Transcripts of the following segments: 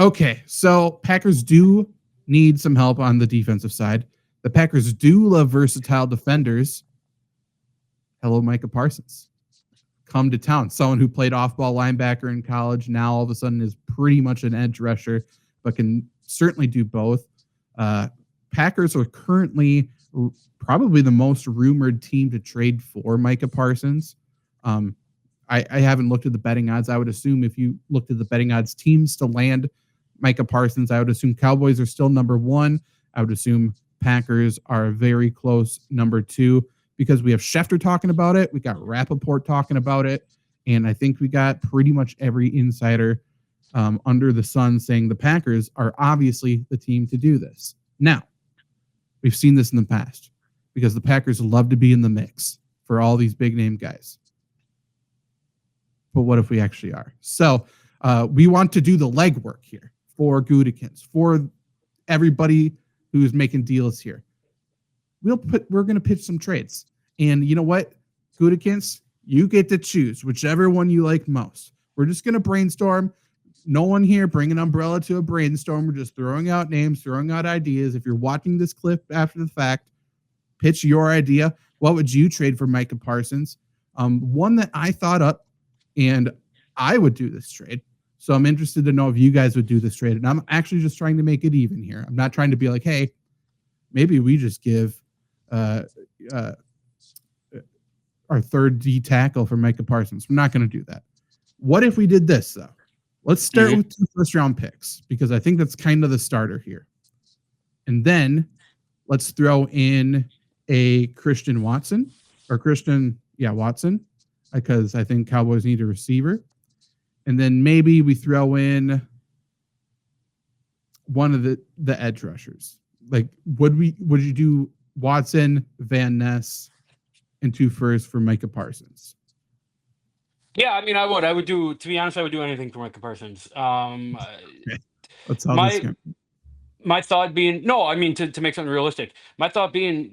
Okay, so Packers do need some help on the defensive side. The Packers do love versatile defenders. Hello, Micah Parsons. Come to town. Someone who played off-ball linebacker in college, now all of a sudden is pretty much an edge rusher, but can certainly do both. Packers are currently probably the most rumored team to trade for Micah Parsons. I haven't looked at the betting odds. I would assume if you looked at the betting odds, teams to land Micah Parsons, I would assume Cowboys are still number one. I would assume Packers are a very close number two because we have Schefter talking about it. We got Rappaport talking about it. And I think we got pretty much every insider under the sun saying the Packers are obviously the team to do this. Now, we've seen this in the past because the Packers love to be in the mix for all these big name guys. But what if we actually are? So we want to do the legwork here for Gutekunst, for everybody who's making deals here. We're going to pitch some trades. And you know what, Gutekunst, you get to choose whichever one you like most. We're just going to brainstorm. No one here bring an umbrella to a brainstorm. We're just throwing out names, throwing out ideas. If you're watching this clip after the fact, pitch your idea. What would you trade for Micah Parsons? One that I thought up, and I would do this trade. So I'm interested to know if you guys would do this trade. And I'm actually just trying to make it even here. I'm not trying to be like, hey, maybe we just give our third D tackle for Micah Parsons. We're not going to do that. What if we did this, though? Let's start with 2 first-round picks because I think that's kind of the starter here. And then let's throw in a Christian Watson Watson, because I think Cowboys need a receiver. And then maybe we throw in one of the edge rushers. Like, would you do Watson, Van Ness, and 2 firsts for Micah Parsons? Yeah, I mean, I would. I would do. To be honest, I would do anything for Micah Parsons. Let's how this go. My thought being, no, I mean to make something realistic. My thought being,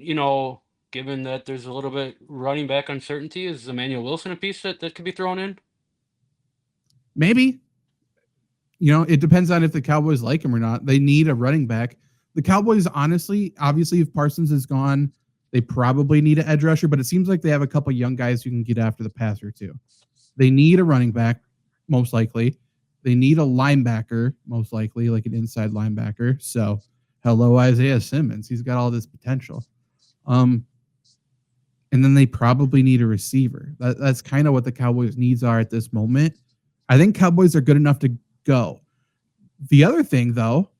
given that there's a little bit running back uncertainty, is Emmanuel Wilson a piece that could be thrown in? Maybe. It depends on if the Cowboys like him or not. They need a running back. The Cowboys, honestly, obviously, if Parsons is gone, they probably need an edge rusher, but it seems like they have a couple young guys who can get after the passer too. They need a running back, most likely. They need a linebacker, most likely, like an inside linebacker. So, hello, Isaiah Simmons. He's got all this potential. And then they probably need a receiver. That's kind of what the Cowboys' needs are at this moment. I think Cowboys are good enough to go. The other thing, though,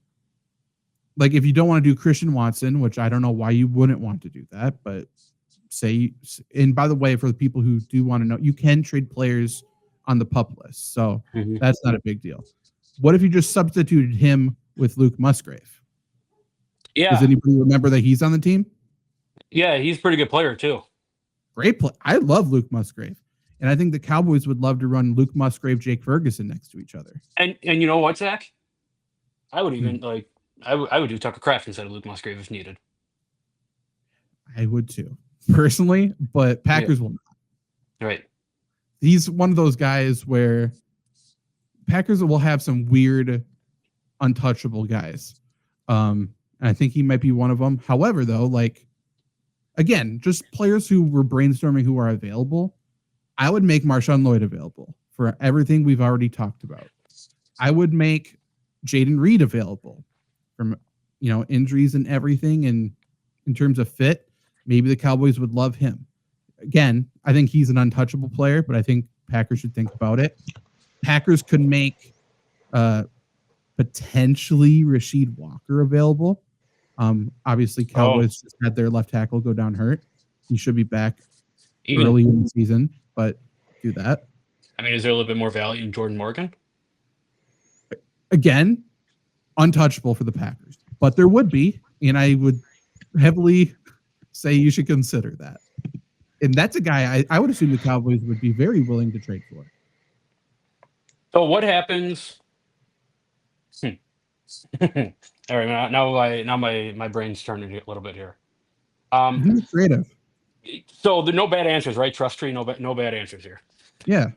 like if you don't want to do Christian Watson, which I don't know why you wouldn't want to do that, but and by the way, for the people who do want to know, you can trade players on the PUP list. So that's not a big deal. What if you just substituted him with Luke Musgrave? Yeah. Does anybody remember that he's on the team? Yeah, he's a pretty good player too. Great play. I love Luke Musgrave. And I think the Cowboys would love to run Luke Musgrave, Jake Ferguson next to each other. And you know what, Zach? I would even I would do Tucker Kraft instead of Luke Musgrave if needed. I would too, personally, but Packers will not. Right. He's one of those guys where Packers will have some weird, untouchable guys. I think he might be one of them. However, though, again, just players who were brainstorming who are available, I would make Marshawn Lloyd available for everything we've already talked about. I would make Jaden Reed available from, injuries and everything. And in terms of fit, maybe the Cowboys would love him. Again, I think he's an untouchable player, but I think Packers should think about it. Packers could make potentially Rasheed Walker available. Obviously, Cowboys just had their left tackle go down hurt. He should be back early in the season, but do that. I mean, is there a little bit more value in Jordan Morgan? Again, untouchable for the Packers, but there would be, and I would heavily say you should consider that. And that's a guy I would assume the Cowboys would be very willing to trade for. So what happens? All right, now my brain's turning a little bit here. Creative. So there are no bad answers, right? Trust tree, no bad answers here. Yeah.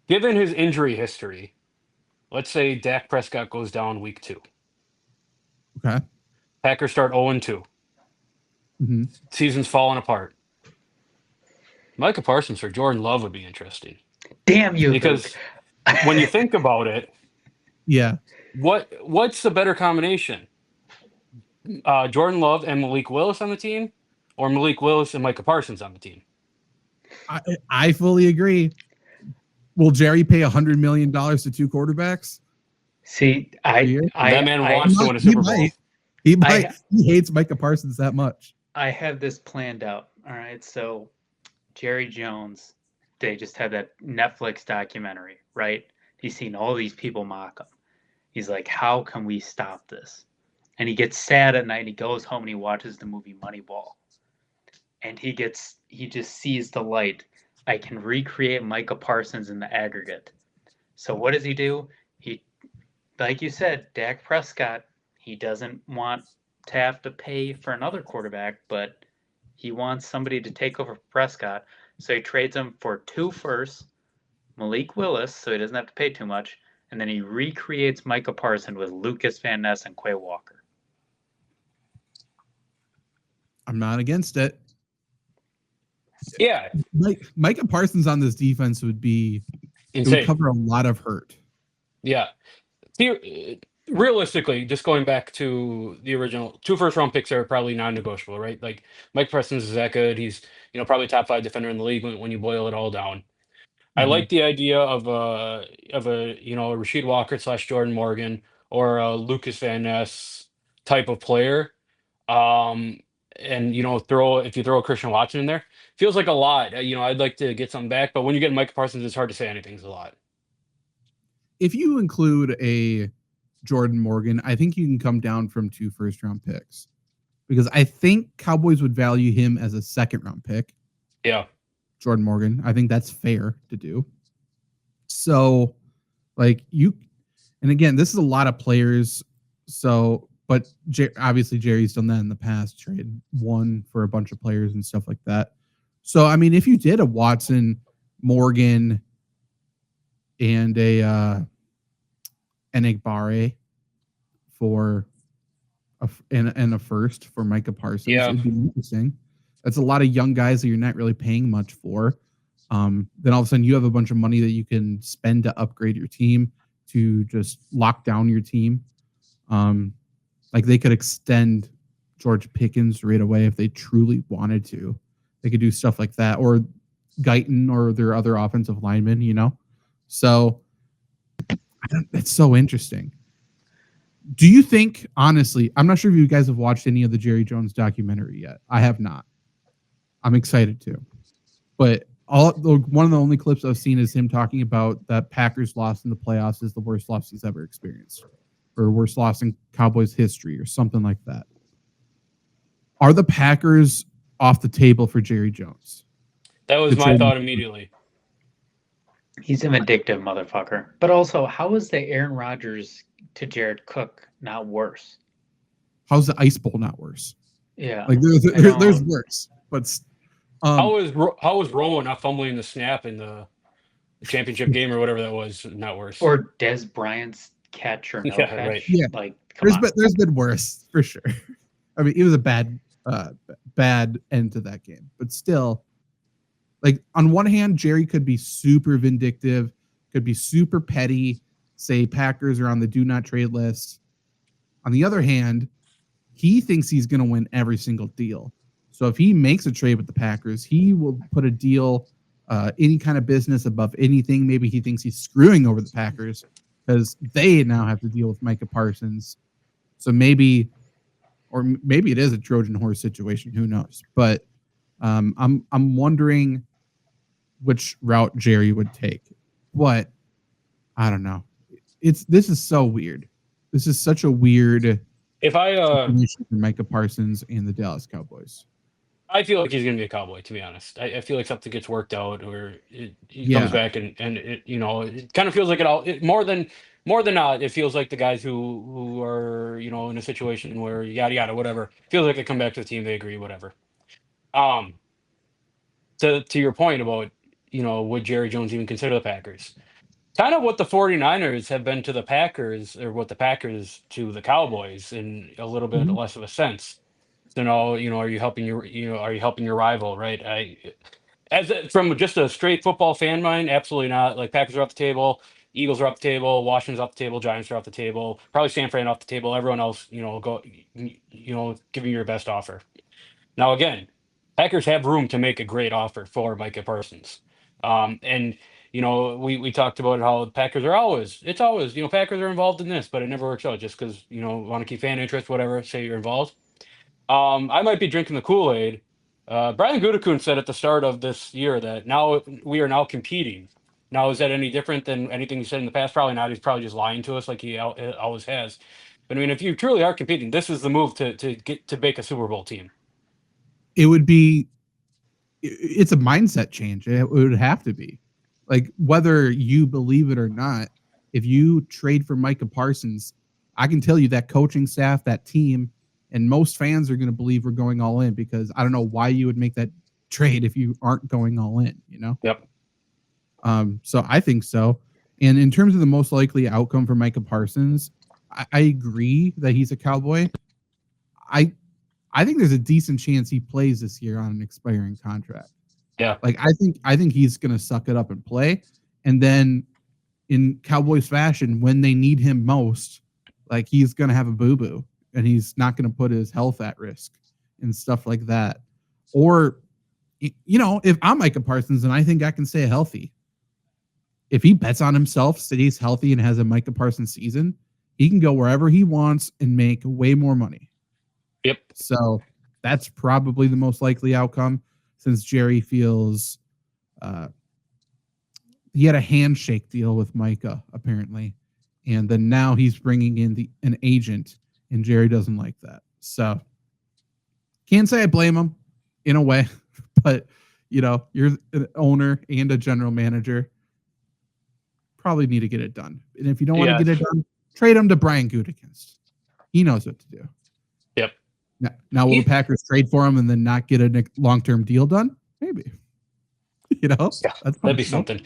Given his injury history, let's say Dak Prescott goes down week 2. Okay. Packers start 0-2. Hmm. Season's falling apart. Micah Parsons for Jordan Love would be interesting Damn you, Luke. because when you think about it, Yeah. what's the better combination? Jordan Love and Malik Willis on the team, or Malik Willis and Micah Parsons on the team? I fully agree. Will Jerry pay $100 million to two quarterbacks? See, a year? That man I, wants to win a He Super Bowl. might. He might. I- He hates Micah Parsons that much. I have this planned out. All right, so Jerry Jones, they just had that Netflix documentary, right? He's seen all these people mock him. He's like, how can we stop this? And he gets sad at night. He goes home and he watches the movie Moneyball. And he just sees the light. I can recreate Micah Parsons in the aggregate. So what does he do? He, like you said, Dak Prescott, he doesn't want to have to pay for another quarterback, but he wants somebody to take over Prescott. So he trades him for 2 firsts, Malik Willis, so he doesn't have to pay too much, and then he recreates Micah Parsons with Lucas Van Ness and Quay Walker. I'm not against it. Yeah, Micah Parsons on this defense would be it would insane. cover a lot of hurt. Yeah. Realistically, just going back to the original 2 first-round picks are probably non-negotiable, right? Like Mike Parsons is that good. He's probably top 5 defender in the league when you boil it all down. I Mhm. like the idea of a Rasheed Walker / Jordan Morgan or a Lucas Van Ness type of player. And if you throw a Christian Watson in there, feels like a lot. I'd like to get something back, but when you get Mike Parsons, it's hard to say anything's a lot. If you include a Jordan Morgan, I think you can come down from 2 first-round picks because I think Cowboys would value him as a second-round pick. Yeah. Jordan Morgan. I think that's fair to do. So, and again, this is a lot of players. So, but obviously Jerry's done that in the past, trade one for a bunch of players and stuff like that. So, I mean, if you did a Watson, Morgan, and a Enagbare for and a first for Micah Parsons, it'd be interesting. That's a lot of young guys that you're not really paying much for. Then all of a sudden you have a bunch of money that you can spend to upgrade your team, to just lock down your team. Like they could extend George Pickens right away if they truly wanted to. They could do stuff like that, or Guyton or their other offensive linemen, So it's so interesting. Do you think, honestly, I'm not sure if you guys have watched any of the Jerry Jones documentary yet. I have not. I'm excited to. But one of the only clips I've seen is him talking about that Packers loss in the playoffs is the worst loss he's ever experienced, or worst loss in Cowboys history, or something like that. Are the Packers off the table for Jerry Jones? That was my thought immediately. He's an addictive motherfucker. But also, how is the Aaron Rodgers to Jared Cook not worse? How's the Ice Bowl not worse? Yeah. Like there's worse. But how was Romo not fumbling the snap in the championship game or whatever that was not worse? Or Des Bryant's catch or no catch? Right. Yeah. Like, there's been worse for sure. I mean, it was a bad end to that game, but still, like on one hand, Jerry could be super vindictive, could be super petty, say Packers are on the do not trade list. On the other hand, he thinks he's going to win every single deal. So if he makes a trade with the Packers, he will put a deal, any kind of business above anything. Maybe he thinks he's screwing over the Packers because they now have to deal with Micah Parsons. So maybe it is a Trojan horse situation. Who knows? But I'm wondering which route Jerry would take. But I don't know. This is so weird. This is such a weird situation for Micah Parsons and the Dallas Cowboys. I feel like he's going to be a Cowboy, to be honest. I feel like something gets worked out, or he comes back and it kind of feels like more than not. It feels like the guys who are in a situation where yada yada whatever feels like they come back to the team, they agree, whatever. To your point about would Jerry Jones even consider the Packers? Kind of what the 49ers have been to the Packers, or what the Packers to the Cowboys, in a little bit Mhm. less of a sense. Are you helping are you helping your rival, right? From just a straight football fan mind, absolutely not. Like, Packers are off the table, Eagles are off the table, Washington's off the table, Giants are off the table, probably San Fran off the table. Everyone else, giving your best offer. Now, again, Packers have room to make a great offer for Micah Parsons. And we talked about how the Packers are always Packers are involved in this, but it never works out just because want to keep fan interest, whatever. Say you're involved. I might be drinking the Kool-Aid. Brian Gutekunst said at the start of this year that now we are now competing. Now, is that any different than anything he said in the past? Probably not. He's probably just lying to us like he always has. But I mean, if you truly are competing, this is the move to get to make a Super Bowl team. It would be. It's a mindset change. It would have to be. Like, whether you believe it or not, if you trade for Micah Parsons, I can tell you that coaching staff, that team, and most fans are going to believe we're going all in, because I don't know why you would make that trade if you aren't going all in, Yep. So I think so. And in terms of the most likely outcome for Micah Parsons, I agree that he's a Cowboy. I think there's a decent chance he plays this year on an expiring contract. Yeah. Like, I think he's going to suck it up and play. And then in Cowboys fashion, when they need him most, like, he's going to have a boo-boo and he's not going to put his health at risk and stuff like that. Or, if I'm Micah Parsons and I think I can stay healthy, if he bets on himself, stays healthy, and has a Micah Parsons season, he can go wherever he wants and make way more money. Yep. So that's probably the most likely outcome, since Jerry feels he had a handshake deal with Micah, apparently. And then now he's bringing in an agent, and Jerry doesn't like that. So can't say I blame him in a way, but you're an owner and a general manager. Probably need to get it done. And if you don't want to get it done, trade him to Brian Gutekunst. He knows what to do. Yep. Now will the Packers trade for him and then not get a long-term deal done? Maybe. Yeah, that'd be something.